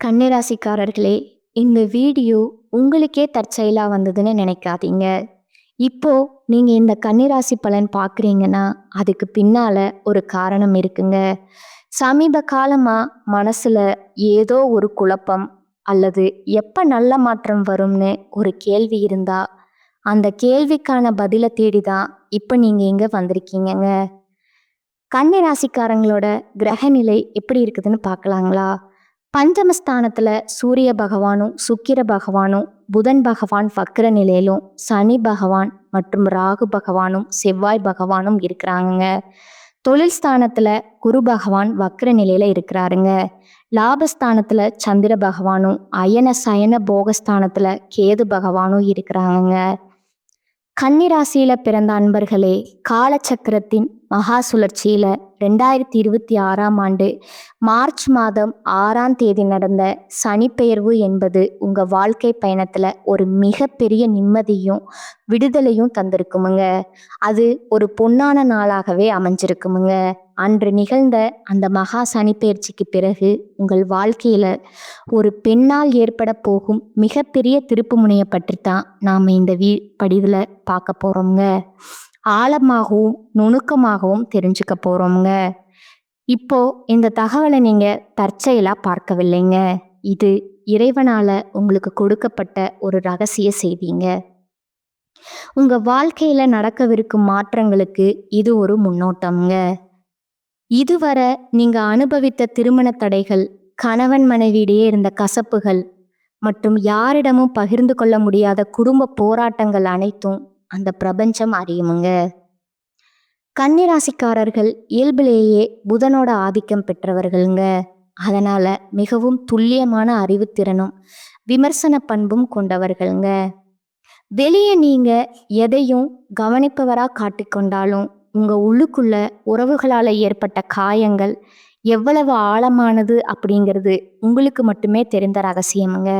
கன்னிராசிக்காரர்களே, இந்த வீடியோ உங்களுக்கே தற்செயலா வந்ததுன்னு நினைக்காதீங்க. இப்போ நீங்க இந்த கன்னிராசி பலன் பார்க்குறீங்கன்னா, அதுக்கு பின்னால ஒரு காரணம் இருக்குங்க. சமீப காலமா மனசுல ஏதோ ஒரு குழப்பம் அல்லது எப்ப நல்ல மாற்றம் வரும்னு ஒரு கேள்வி இருந்தா, அந்த கேள்விக்கான பதில தேடி தான் இப்ப நீங்க இங்க வந்திருக்கீங்கங்க. கன்னிராசிக்காரங்களோட கிரகநிலை எப்படி இருக்குதுன்னு பார்க்கலாங்களா? பஞ்சமஸ்தானத்துல சூரிய பகவானும் சுக்கிர பகவானும் புதன் பகவான் வக்ர நிலையிலும் சனி பகவான் மற்றும் ராகு பகவானும் செவ்வாய் பகவானும் இருக்கிறாங்க. தொழில் ஸ்தானத்துல குரு பகவான் வக்ர நிலையில இருக்கிறாருங்க. லாபஸ்தானத்துல சந்திர பகவானும் அயன சயன போகஸ்தானத்துல கேது பகவானும் இருக்கிறாங்க. கன்னிராசியில பிறந்த அன்பர்களே, காலச்சக்கரத்தின் மகா சுழற்சியில 2026ஆம் ஆண்டு மார்ச் மாதம் 6ஆம் தேதி நடந்த சனிப்பெயர்வு என்பது உங்க வாழ்க்கை பயணத்துல ஒரு மிகப்பெரிய நிம்மதியும் விடுதலையும் தந்திருக்குமுங்க. அது ஒரு பொன்னான நாளாகவே அமைஞ்சிருக்குமுங்க. அன்று நிகழ்ந்த அந்த மகா சனிப்பெயர்ச்சிக்கு பிறகு உங்கள் வாழ்க்கையில ஒரு பெண்ணால் ஏற்பட போகும் மிகப்பெரிய திருப்பு முனையை பற்றி தான் நாம் இந்த படிவில் பார்க்க போகிறோங்க. ஆழமாகவும் நுணுக்கமாகவும் தெரிஞ்சுக்க போகிறோங்க. இப்போ இந்த தகவலை நீங்கள் தற்செயலாக பார்க்கவில்லைங்க. இது இறைவனால உங்களுக்கு கொடுக்கப்பட்ட ஒரு ரகசிய செய்திங்க. உங்கள் வாழ்க்கையில் நடக்கவிருக்கும் மாற்றங்களுக்கு இது ஒரு முன்னோட்டம்ங்க. இதுவரை நீங்கள் அனுபவித்த திருமண தடைகள், கணவன் மனைவியிடையே இருந்த கசப்புகள் மற்றும் யாரிடமும் பகிர்ந்து கொள்ள முடியாத குடும்ப போராட்டங்கள் அனைத்தும் அந்த பிரபஞ்சம் அறியுமுங்க. கன்னிராசிக்காரர்கள் இயல்பிலேயே புதனோட ஆதிக்கம் பெற்றவர்களுங்க. அதனால மிகவும் துல்லியமான அறிவுத்திறனும் விமர்சன பண்பும் கொண்டவர்களுங்க. வெளியே நீங்க எதையும் கவனிப்பவரா காட்டிக்கொண்டாலும் உங்க உள்ளுக்குள்ள உறவுகளால ஏற்பட்ட காயங்கள் எவ்வளவு ஆழமானது அப்படிங்கிறது உங்களுக்கு மட்டுமே தெரிந்த ரகசியமுங்க.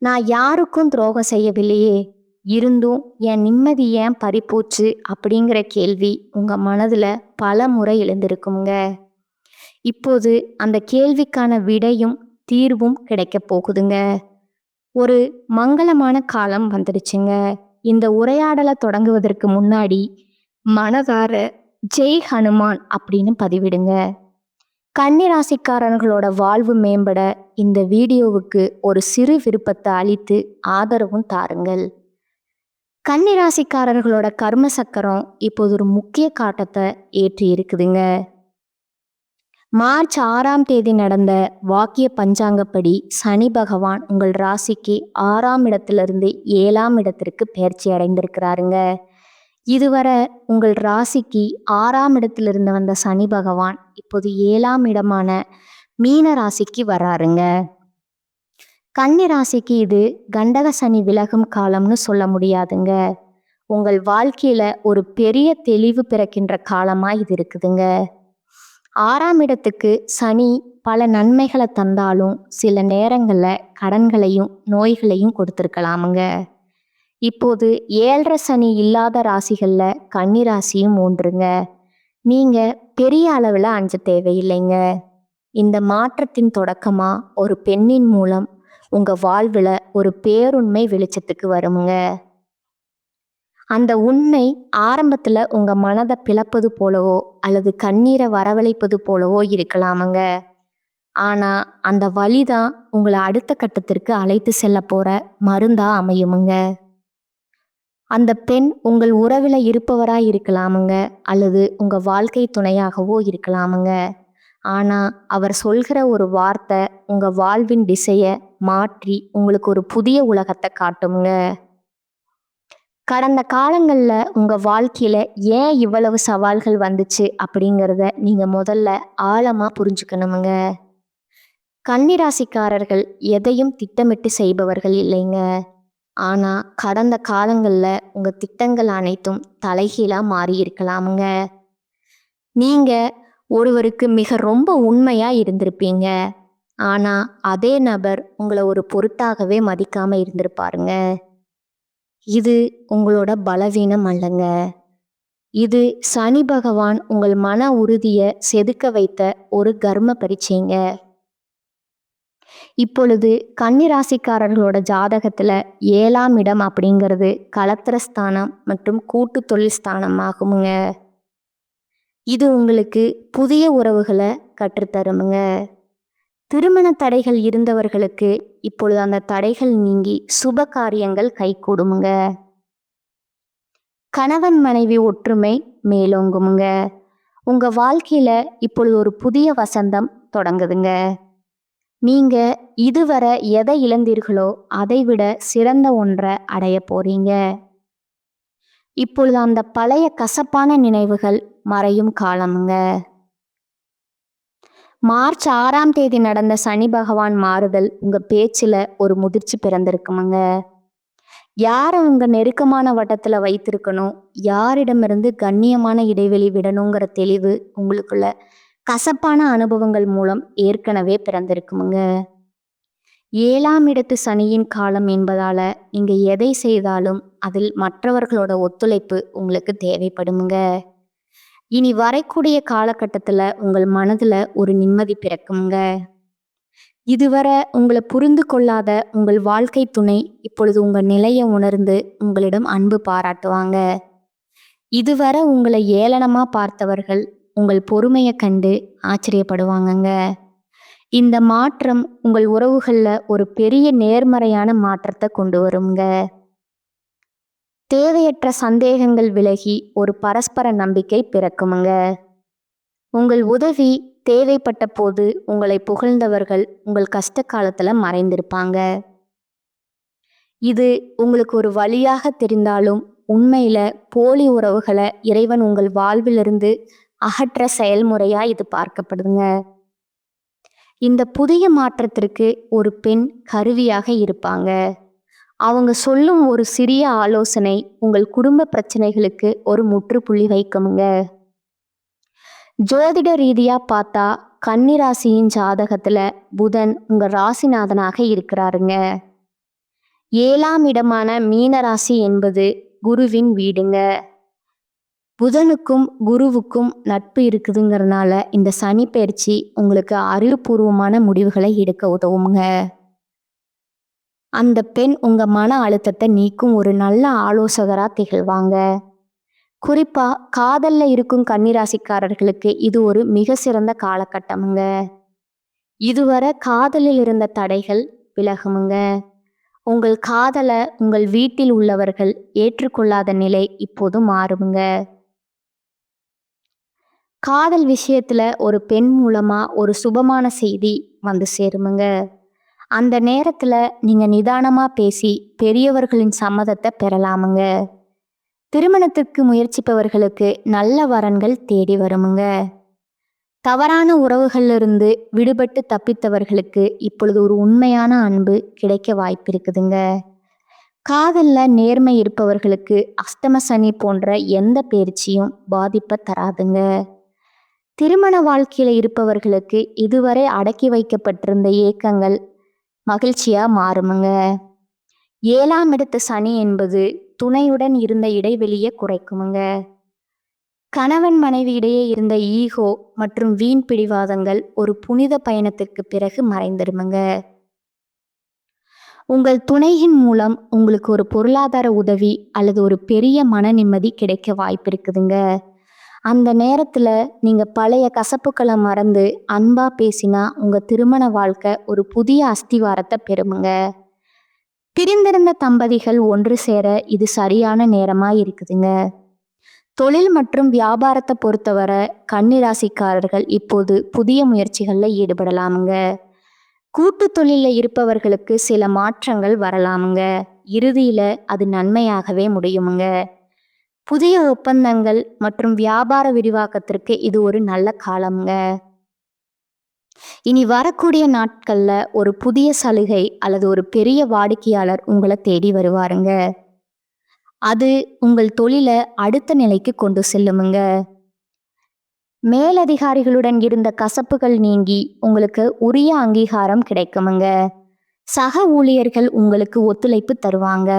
நான் யாருக்கும் துரோகம் செய்யவில்லையே, இருந்தும் என் நிம்மதி ஏன் பறிப்போச்சு அப்படிங்கிற கேள்வி உங்க மனதுல பல முறை எழுந்திருக்குங்க. இப்போது அந்த கேள்விக்கான விடையும் தீர்வும் கிடைக்க போகுதுங்க. ஒரு மங்களமான காலம் வந்துடுச்சுங்க. இந்த உரையாடலை தொடங்குவதற்கு முன்னாடி மனதார ஜெய் ஹனுமான் அப்படின்னு பதிவிடுங்க. கன்னிராசிக்காரர்களோட வாழ்வு மேம்பட இந்த வீடியோவுக்கு ஒரு சிறு விருப்பத்தை அளித்து ஆதரவும் தாருங்கள். கன்னிராசிக்காரர்களோட கர்ம சக்கரம் இப்போது ஒரு முக்கிய காட்டத்தை ஏற்றி இருக்குதுங்க. மார்ச் 6ஆம் தேதி நடந்த வாக்கிய பஞ்சாங்கப்படி சனி பகவான் உங்கள் ராசிக்கு 6ஆம் இடத்திலிருந்து 7ஆம் இடத்திற்கு பெயர்ச்சி அடைந்திருக்கிறாருங்க. இதுவரை உங்கள் ராசிக்கு 6ஆம் இடத்தில் இருந்து வந்த சனி பகவான் இப்போது 7ஆம் இடமான மீன ராசிக்கு வராருங்க. கன்னி ராசிக்கு இது கண்டக சனி விலகும் காலம்னு சொல்ல முடியாதுங்க. உங்கள் வாழ்க்கையில ஒரு பெரிய தெளிவு பிறக்கின்ற காலமா இது இருக்குதுங்க. 6ஆம் இடத்துக்கு சனி பல நன்மைகளை தந்தாலும் சில நேரங்கள்ல கடன்களையும் நோய்களையும் கொடுத்துருக்கலாமுங்க. இப்போது 7.5 சனி இல்லாத ராசிகள்ல கன்னி ராசியும் ஒன்றுங்க. நீங்க பெரிய அளவில் அஞ்ச தேவையில்லைங்க. இந்த மாற்றத்தின் தொடக்கமா ஒரு பெண்ணின் மூலம் உங்க வாழ்வுல ஒரு பேருண்மை வெளிச்சத்துக்கு வருமுங்க. அந்த உண்மை ஆரம்பத்துல உங்க மனதை பிளப்பது போலவோ அல்லது கண்ணீரை வரவழைப்பது போலவோ இருக்கலாமுங்க. ஆனா அந்த வழிதான் உங்களை அடுத்த கட்டத்திற்கு அழைத்து செல்ல போற மருந்தா அமையுமுங்க. அந்த பெண் உங்கள் உறவில் இருப்பவரா இருக்கலாமுங்க அல்லது உங்க வாழ்க்கை துணையாகவோ இருக்கலாமுங்க. ஆனா அவர் சொல்கிற ஒரு வார்த்தை உங்க வாழ்வின் திசையை மாற்றி உங்களுக்கு ஒரு புதிய உலகத்தை காட்டுமுங்க. கடந்த காலங்கள்ல உங்க வாழ்க்கையில ஏன் இவ்வளவு சவால்கள் வந்துச்சு அப்படிங்கிறத நீங்க முதல்ல ஆழமா புரிஞ்சுக்கணுமுங்க. கன்னிராசிக்காரர்கள் எதையும் திட்டமிட்டு செய்பவர்கள் இல்லைங்க. ஆனா கடந்த காலங்கள்ல உங்க திட்டங்கள் அனைத்தும் தலைகீழா மாறி இருக்கலாமுங்க. நீங்க ஒருவருக்கு மிக ரொம்ப உண்மையா இருந்திருப்பீங்க. ஆனா அதே நபர் உங்களை ஒரு பொருட்டாகவே மதிக்காம இருந்திருப்பாருங்க. இது உங்களோட பலவீனம் அல்லங்க. இது சனி பகவான் உங்கள் மன உறுதியை செதுக்க வைத்த ஒரு கர்ம பரீட்சைங்க. இப்பொழுது கன்னிராசிக்காரர்களோட ஜாதகத்துல 7ஆம் இடம் அப்படிங்கிறது கலத்திர ஸ்தானம் மற்றும் கூட்டு தொழில் ஸ்தானம் ஆகுமுங்க. இது உங்களுக்கு புதிய உறவுகளை கற்றுத்தருமுங்க. திருமண தடைகள் இருந்தவர்களுக்கு இப்பொழுது அந்த தடைகள் நீங்கி சுப காரியங்கள் கைகூடுமுங்க. கணவன் மனைவி ஒற்றுமை மேலோங்குமுங்க. உங்க வாழ்க்கையில இப்பொழுது ஒரு புதிய வசந்தம் தொடங்குதுங்க. நீங்க இதுவரை எதை இழந்தீர்களோ அதை விட சிறந்த ஒன்றை அடைய போறீங்க. இப்பொழுது அந்த பழைய கசப்பான நினைவுகள் மறையும் காலமுங்க. மார்ச் 6ஆம் தேதி நடந்த சனி பகவான் மாறுதல் உங்க பேச்சுல ஒரு முதிர்ச்சி பிறந்திருக்குமுங்க. யாரை உங்க நெருக்கமான வட்டத்துல வைத்திருக்கணும், யாரிடமிருந்து கண்ணியமான இடைவெளி விடணுங்கிற தெளிவு உங்களுக்குள்ள கசப்பான அனுபவங்கள் மூலம் ஏற்கனவே பிறந்திருக்குமுங்க. 7ஆம் இடத்து சனியின் காலம் என்பதால நீங்க எதை செய்தாலும் அதில் மற்றவர்களோட ஒத்துழைப்பு உங்களுக்கு தேவைப்படுமுங்க. இனி வரக்கூடிய காலகட்டத்துல உங்கள் மனதுல ஒரு நிம்மதி பிறக்குமுங்க. இதுவரை உங்களை புரிந்து கொள்ளாத உங்கள் வாழ்க்கை துணை இப்பொழுது உங்க நிலையை உணர்ந்து உங்களிடம் அன்பு பாராட்டுவாங்க. இதுவரை உங்களை ஏளனமா பார்த்தவர்கள் உங்கள் பொறுமையை கண்டு ஆச்சரியப்படுவாங்கங்க. இந்த மாற்றம் உங்கள் உறவுகள்ல ஒரு பெரிய நேர்மறையான மாற்றத்தை கொண்டு வருங்க. தேவையற்ற சந்தேகங்கள் விலகி ஒரு பரஸ்பர நம்பிக்கை பிறக்குமுங்க. உங்கள் உதவி தேவைப்பட்ட போது உங்களை புகழ்ந்தவர்கள் உங்கள் கஷ்ட காலத்துல மறைந்திருப்பாங்க. இது உங்களுக்கு ஒரு வழியாக தெரிந்தாலும் உண்மையில போலி உறவுகளை இறைவன் உங்கள் வாழ்விலிருந்து அகற்ற செயல்முறையா இது பார்க்கப்படுதுங்க. இந்த புதிய மாற்றத்திற்கு ஒரு பெண் கருவியாக இருப்பாங்க. அவங்க சொல்லும் ஒரு சிறிய ஆலோசனை உங்கள் குடும்ப பிரச்சனைகளுக்கு ஒரு முற்றுப்புள்ளி வைக்குமுங்க. ஜோதிட ரீதியா பார்த்தா கன்னிராசியின் ஜாதகத்துல புதன் உங்க ராசிநாதனாக இருக்கிறாருங்க. 7ஆம் இடமான மீனராசி என்பது குருவின் வீடுங்க. புதனுக்கும் குருவுக்கும் நட்பு இருக்குதுங்கிறதுனால இந்த சனி பயிற்சி உங்களுக்கு அறிவுபூர்வமான முடிவுகளை எடுக்க உதவுங்க. அந்த பெண் உங்க மன அழுத்தத்தை நீக்கும் ஒரு நல்ல ஆலோசகரா திகழ்வாங்க. குறிப்பா காதல்ல இருக்கும் கன்னிராசிக்காரர்களுக்கு இது ஒரு மிக சிறந்த காலகட்டமுங்க. இதுவரை காதலில் இருந்த தடைகள் விலகுமுங்க. உங்கள் காதலை உங்கள் வீட்டில் உள்ளவர்கள் ஏற்றுக்கொள்ளாத நிலை இப்போது மாறுமுங்க. காதல் விஷயத்துல ஒரு பெண் மூலமா ஒரு சுபமான செய்தி வந்து சேருமுங்க. அந்த நேரத்துல நீங்க நிதானமா பேசி பெரியவர்களின் சம்மதத்தை பெறலாமுங்க. திருமணத்துக்கு முயற்சிப்பவர்களுக்கு நல்ல வரன்கள் தேடி வருமுங்க. தவறான உறவுகளிலிருந்து விடுபட்டு தப்பித்தவர்களுக்கு இப்பொழுது ஒரு உண்மையான அன்பு கிடைக்க வாய்ப்பு இருக்குதுங்க. காதல்ல நேர்மை இருப்பவர்களுக்கு அஷ்டம சனி போன்ற எந்த பயிற்சியும் பாதிப்பை தராதுங்க. திருமண வாழ்க்கையில இருப்பவர்களுக்கு இதுவரை அடக்கி வைக்கப்பட்டிருந்த ஏக்கங்கள் மகிழ்ச்சியா மாறுமுங்க. 7ஆம் இடத்து சனி என்பது துணையுடன் இருந்த இடைவெளியை குறைக்குமுங்க. கணவன் மனைவி இடையே இருந்த ஈகோ மற்றும் வீண் பிடிவாதங்கள் ஒரு புனித பயணத்திற்கு பிறகு மறைந்துருமுங்க. உங்கள் துணையின் மூலம் உங்களுக்கு ஒரு பொருளாதார உதவி அல்லது ஒரு பெரிய மன நிம்மதி கிடைக்க வாய்ப்பு இருக்குதுங்க. அந்த நேரத்துல நீங்க பழைய கசப்புக்களை மறந்து அன்பா பேசினா உங்க திருமண வாழ்க்கை ஒரு புதிய அஸ்திவாரத்தை பெறுமுங்க. பிரிந்திருந்த தம்பதிகள் ஒன்று சேர இது சரியான நேரமா இருக்குதுங்க. தொழில் மற்றும் வியாபாரத்தை பொறுத்தவரை கன்னிராசிக்காரர்கள் இப்போது புதிய முயற்சிகள்ல ஈடுபடலாமுங்க. கூட்டு தொழில இருப்பவர்களுக்கு சில மாற்றங்கள் வரலாமுங்க. இறுதியில அது நன்மையாகவே முடியுமுங்க. புதிய ஒப்பந்தங்கள் மற்றும் வியாபார விரிவாக்கத்திற்கு இது ஒரு நல்ல காலம்ங்க. இனி வரக்கூடிய நாட்கள்ல ஒரு புதிய சலுகை அல்லது ஒரு பெரிய வாடிக்கையாளர் உங்களை தேடி வருவாருங்க. அது உங்கள் தொழிலை அடுத்த நிலைக்கு கொண்டு செல்லுமுங்க. மேலதிகாரிகளுடன் இருந்த கசப்புகள் நீங்கி உங்களுக்கு உரிய அங்கீகாரம் கிடைக்குமுங்க. சக ஊழியர்கள் உங்களுக்கு ஒத்துழைப்பு தருவாங்க.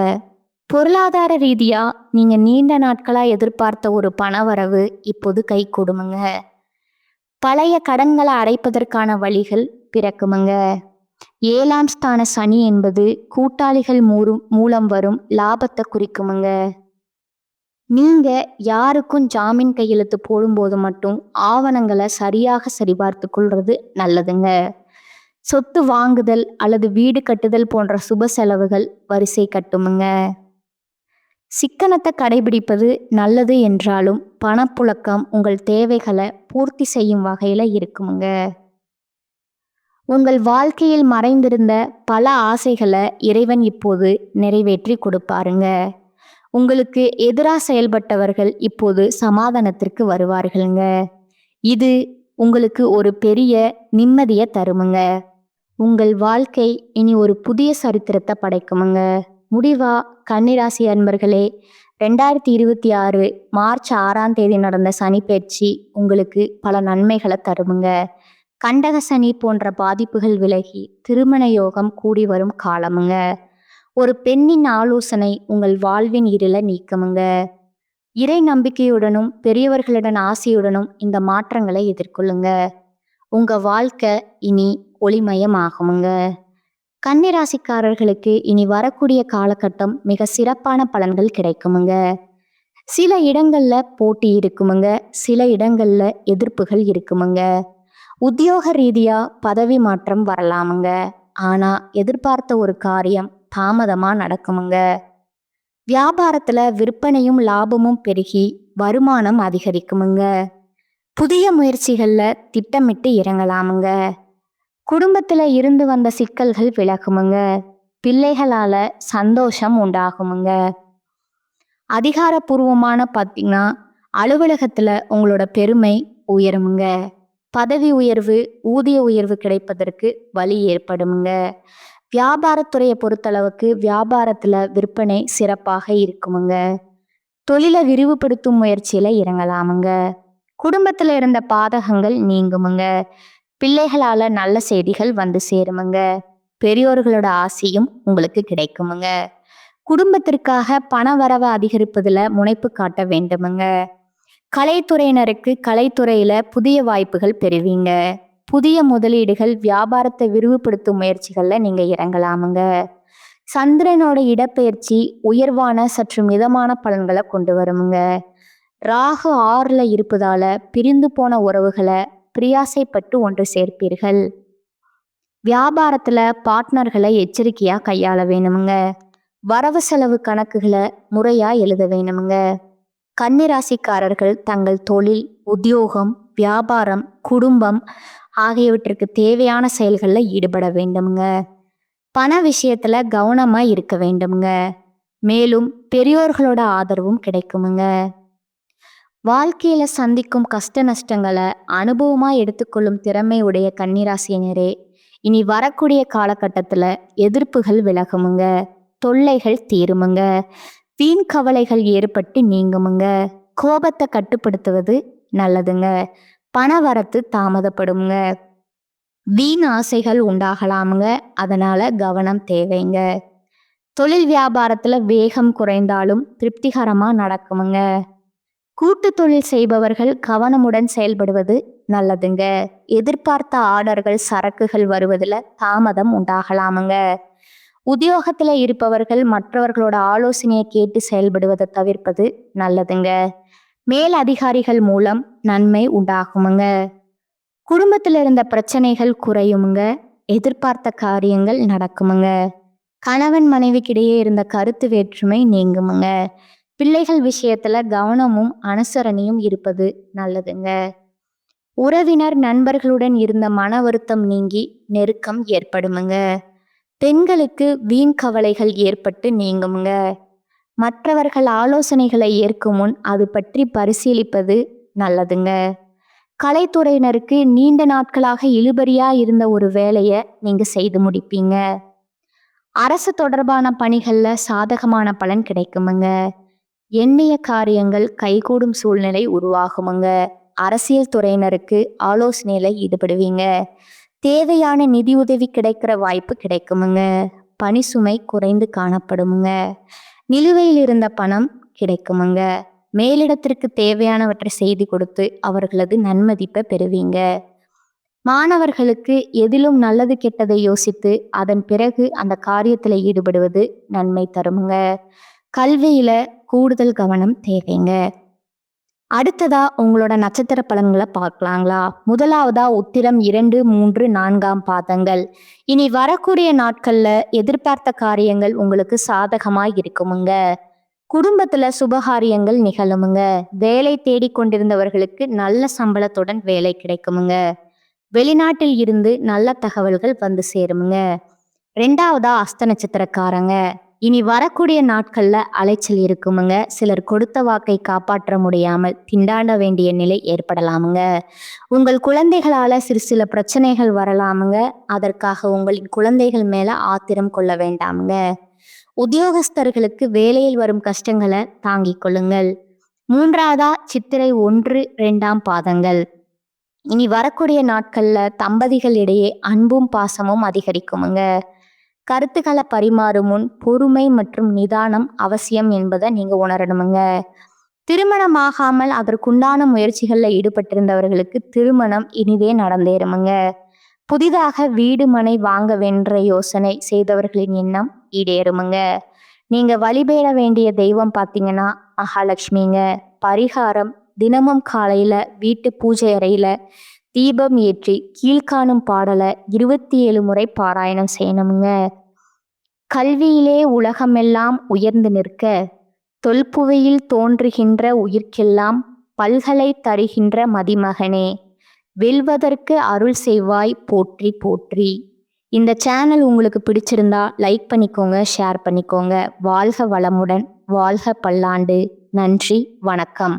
பொருளாதார ரீதியா நீங்க நீண்ட நாட்களா எதிர்பார்த்த ஒரு பணவரவு இப்போது கை கொடுமுங்க. பழைய கடன்களை அடைப்பதற்கான வழிகள் பிறக்குமுங்க. 7ஆம் ஸ்தான சனி என்பது கூட்டாளிகள் மூலம் வரும் லாபத்தை குறிக்குமுங்க. நீங்க யாருக்கும் ஜாமீன் கையெழுத்து போடும்போது மட்டும் ஆவணங்களை சரியாக சரிபார்த்து கொள்றது நல்லதுங்க. சொத்து வாங்குதல் அல்லது வீடு கட்டுதல் போன்ற சுப செலவுகள் வரிசை கட்டுமுங்க. சிக்கனத்தை கடைபிடிப்பது நல்லது என்றாலும் பணப்புழக்கம் உங்கள் தேவைகளை பூர்த்தி செய்யும் வகையில இருக்குமுங்க. உங்கள் வாழ்க்கையில் மறைந்திருந்த பல ஆசைகளை இறைவன் இப்போது நிறைவேற்றி கொடுப்பாருங்க. உங்களுக்கு எதிராக செயல்பட்டவர்கள் இப்போது சமாதானத்திற்கு வருவார்களுங்க. இது உங்களுக்கு ஒரு பெரிய நிம்மதியை தருமுங்க. உங்கள் வாழ்க்கை இனி ஒரு புதிய சரித்திரத்தை படைக்குமுங்க. முடிவா கன்னிராசி அன்பர்களே, 2026 மார்ச் 6ஆம் தேதி நடந்த சனிப்பெயர்ச்சி உங்களுக்கு பல நன்மைகளை தருமுங்க. கண்டக சனி போன்ற பாதிப்புகள் விலகி திருமண யோகம் கூடி வரும் காலமுங்க. ஒரு பெண்ணின் ஆலோசனை உங்கள் வாழ்வின் இருளை நீக்குமுங்க. இறை நம்பிக்கையுடனும் பெரியவர்களிடம் ஆசையுடனும் இந்த மாற்றங்களை எதிர்கொள்ளுங்க. உங்க வாழ்க்கை இனி ஒளிமயமாகுமுங்க. கன்னிராசிக்காரர்களுக்கு இனி வரக்கூடிய காலகட்டம் மிக சிறப்பான பலன்கள் கிடைக்குமுங்க. சில இடங்கள்ல போட்டி இருக்குமுங்க, சில இடங்கள்ல எதிர்ப்புகள் இருக்குமுங்க. உத்தியோக ரீதியா பதவி மாற்றம் வரலாமுங்க. ஆனா எதிர்பார்த்த ஒரு காரியம் தாமதமா நடக்குமுங்க. வியாபாரத்துல விற்பனையும் லாபமும் பெருகி வருமானம் அதிகரிக்குமுங்க. புதிய முயற்சிகள்ல திட்டமிட்டு இறங்கலாமுங்க. குடும்பத்துல இருந்து வந்த சிக்கல்கள் விலகுமுங்க. பிள்ளைகளால சந்தோஷம் உண்டாகுமுங்க. அதிகாரப்பூர்வமான பார்த்தீங்கன்னா அலுவலகத்துல உங்களோட பெருமை உயருமுங்க. பதவி உயர்வு, ஊதிய உயர்வு கிடைப்பதற்கு வழி ஏற்படுமுங்க. வியாபாரத்துறையை பொறுத்தளவுக்கு வியாபாரத்துல விற்பனை சிறப்பாக இருக்குமுங்க. தொழிலை விரிவுபடுத்தும் முயற்சியில இறங்கலாமுங்க. குடும்பத்துல இருந்த பாதகங்கள் நீங்குமுங்க. பிள்ளைகளால நல்ல செய்திகள் வந்து சேருமுங்க. பெரியோர்களோட ஆசையும் உங்களுக்கு கிடைக்குமுங்க. குடும்பத்திற்காக பண வரவை அதிகரிப்பதுல முனைப்பு காட்ட வேண்டுமுங்க. கலைத்துறையினருக்கு கலைத்துறையில புதிய வாய்ப்புகள் பெறுவீங்க. புதிய முதலீடுகள், வியாபாரத்தை விரிவுபடுத்தும் முயற்சிகள்ல நீங்க இறங்கலாமுங்க. சந்திரனோட இடப்பெயர்ச்சி உயர்வான சற்று மிதமான பலன்களை கொண்டு வருமுங்க. ராகு 6ல இருப்பதால பிரிந்து போன உறவுகளை பிரியாசைப்பட்டு ஒன்று சேர்ப்பீர்கள். வியாபாரத்துல பார்ட்னர்களை எச்சரிக்கையா கையாள வேணுமுங்க. வரவு செலவு கணக்குகளை முறையா எழுத வேணுமுங்க. கன்னிராசிக்காரர்கள் தங்கள் தொழில், உத்தியோகம், வியாபாரம், குடும்பம் ஆகியவற்றிற்கு தேவையான செயல்களில் ஈடுபட வேண்டுமுங்க. பண விஷயத்துல கவனமா இருக்க வேண்டுமுங்க. மேலும் பெரியோர்களோட ஆதரவும் கிடைக்குமுங்க. வாழ்க்கையில சந்திக்கும் கஷ்ட நஷ்டங்களை அனுபவமா எடுத்துக்கொள்ளும் திறமை உடைய கன்னிராசியினரே, இனி வரக்கூடிய காலகட்டத்துல எதிர்ப்புகள் விலகுமுங்க. தொல்லைகள் தீருமுங்க. வீண் கவலைகள் ஏற்பட்டு நீங்குமுங்க. கோபத்தை கட்டுப்படுத்துவது நல்லதுங்க. பண வரத்து தாமதப்படுங்க. வீண் ஆசைகள் உண்டாகலாமுங்க. அதனால கவனம் தேவைங்க. தொழில் வியாபாரத்துல வேகம் குறைந்தாலும் திருப்திகரமா நடக்குமுங்க. கூட்டு தொழில் செய்பவர்கள் கவனமுடன் செயல்படுவது நல்லதுங்க. எதிர்பார்த்த ஆர்டர்கள், சரக்குகள் வருவதில் தாமதம் உண்டாகலாமுங்க. உத்தியோகத்துல இருப்பவர்கள் மற்றவர்களோட ஆலோசனையை கேட்டு செயல்படுவதை தவிர்ப்பது நல்லதுங்க. மேல் அதிகாரிகள் மூலம் நன்மை உண்டாகுமுங்க. குடும்பத்தில் இருந்த பிரச்சனைகள் குறையுமுங்க. எதிர்பார்த்த காரியங்கள் நடக்குமுங்க. கணவன் மனைவிக்கிடையே இருந்த கருத்து வேற்றுமை நீங்குமுங்க. பிள்ளைகள் விஷயத்துல கவனமும் அனுசரணையும் இருப்பது நல்லதுங்க. உறவினர் நண்பர்களுடன் இருந்த மன வருத்தம் நீங்கி நெருக்கம் ஏற்படுமுங்க. பெண்களுக்கு வீண் கவலைகள் ஏற்பட்டு நீங்குமுங்க. மற்றவர்கள் ஆலோசனைகளை ஏற்கும் முன் அது பற்றி பரிசீலிப்பது நல்லதுங்க. கலைத்துறையினருக்கு நீண்ட நாட்களாக இழுபறியா இருந்த ஒரு வேலையை நீங்க செய்து முடிப்பீங்க. அரசு தொடர்பான பணிகள்ல சாதகமான பலன் கிடைக்குமுங்க. எண்ணிய காரியங்கள் கைகூடும் சூழ்நிலை உருவாகுமுங்க. அரசியல் துறையினருக்கு ஆலோசனையில ஈடுபடுவீங்க. தேவையான நிதி உதவி கிடைக்கிற வாய்ப்பு கிடைக்குமுங்க. பணி சுமை குறைந்து காணப்படுமுங்க. நிலுவையில் இருந்த பணம் கிடைக்குமுங்க. மேலிடத்திற்கு தேவையானவற்றை செய்து கொடுத்து அவர்களது நன்மதிப்பை பெறுவீங்க. மாணவர்களுக்கு எதிலும் நல்லது கெட்டதை யோசித்து அதன் பிறகு அந்த காரியத்தில் ஈடுபடுவது நன்மை தருமுங்க. கல்வியில கூடுதல் கவனம் தேவைங்க. அடுத்ததா உங்களோட நட்சத்திர பலன்களை பார்க்கலாங்களா? முதலாவதா உத்திரம் 2, 3, 4ஆம் பாதங்கள். இனி வரக்கூடிய நாட்கள்ல எதிர்பார்த்த காரியங்கள் உங்களுக்கு சாதகமாய் இருக்குமுங்க. குடும்பத்துல சுபகாரியங்கள் நிகழுமுங்க. வேலை தேடிக் கொண்டிருந்தவர்களுக்கு நல்ல சம்பளத்துடன் வேலை கிடைக்குமுங்க. வெளிநாட்டில் இருந்து நல்ல தகவல்கள் வந்து சேருமுங்க. 2ஆவதா அஸ்த நட்சத்திரக்காரங்க. இனி வரக்கூடிய நாட்கள்ல அலைச்சல் இருக்குமுங்க. சிலர் கொடுத்த வாக்கை காப்பாற்ற முடியாமல் திண்டாட வேண்டிய நிலை ஏற்படலாமுங்க. உங்கள் குழந்தைகளால சில பிரச்சனைகள் வரலாமுங்க. அதற்காக உங்களின் குழந்தைகள் மேல ஆத்திரம் கொள்ள வேண்டாமுங்க. உத்தியோகஸ்தர்களுக்கு வேலையில் வரும் கஷ்டங்களை தாங்கிக் கொள்ளுங்கள். 3ஆவதா சித்திரை 1, 2ஆம் பாதங்கள். இனி வரக்கூடிய நாட்கள்ல தம்பதிகள் இடையே அன்பும் பாசமும் அதிகரிக்குமுங்க. கருத்துக்களை பரிமாறும் முன் பொறுமை மற்றும் நிதானம் அவசியம் என்பதை நீங்க உணரணுமுங்க. திருமணமாகாமல் அதற்குண்டான முயற்சிகளில் ஈடுபட்டிருந்தவர்களுக்கு திருமணம் இனிதே நடந்தேறுமுங்க. புதிதாக வீடு மனை வாங்க வென்ற யோசனை செய்தவர்களின் எண்ணம் ஈடேறுமுங்க. நீங்க வழிபட வேண்டிய தெய்வம் பார்த்தீங்கன்னா மகாலட்சுமிங்க. பரிகாரம்: தினமும் காலையில வீட்டு பூஜை அறையில தீபம் ஏற்றி கீழ்காணும் பாடலை 27 முறை பாராயணம் செய்யணுமுங்க. கல்வியிலே உலகமெல்லாம் உயர்ந்து நிற்க தொல்புவையில் தோன்றுகின்ற உயிர்க்கெல்லாம் பல்கலை தருகின்ற மதிமகனே, வெல்வதற்கு அருள் செய்வாய் போற்றி போற்றி. இந்த சேனல் உங்களுக்கு பிடிச்சிருந்தா லைக் பண்ணிக்கோங்க, ஷேர் பண்ணிக்கோங்க. வாழ்க வளமுடன், வாழ்க பல்லாண்டு. நன்றி, வணக்கம்.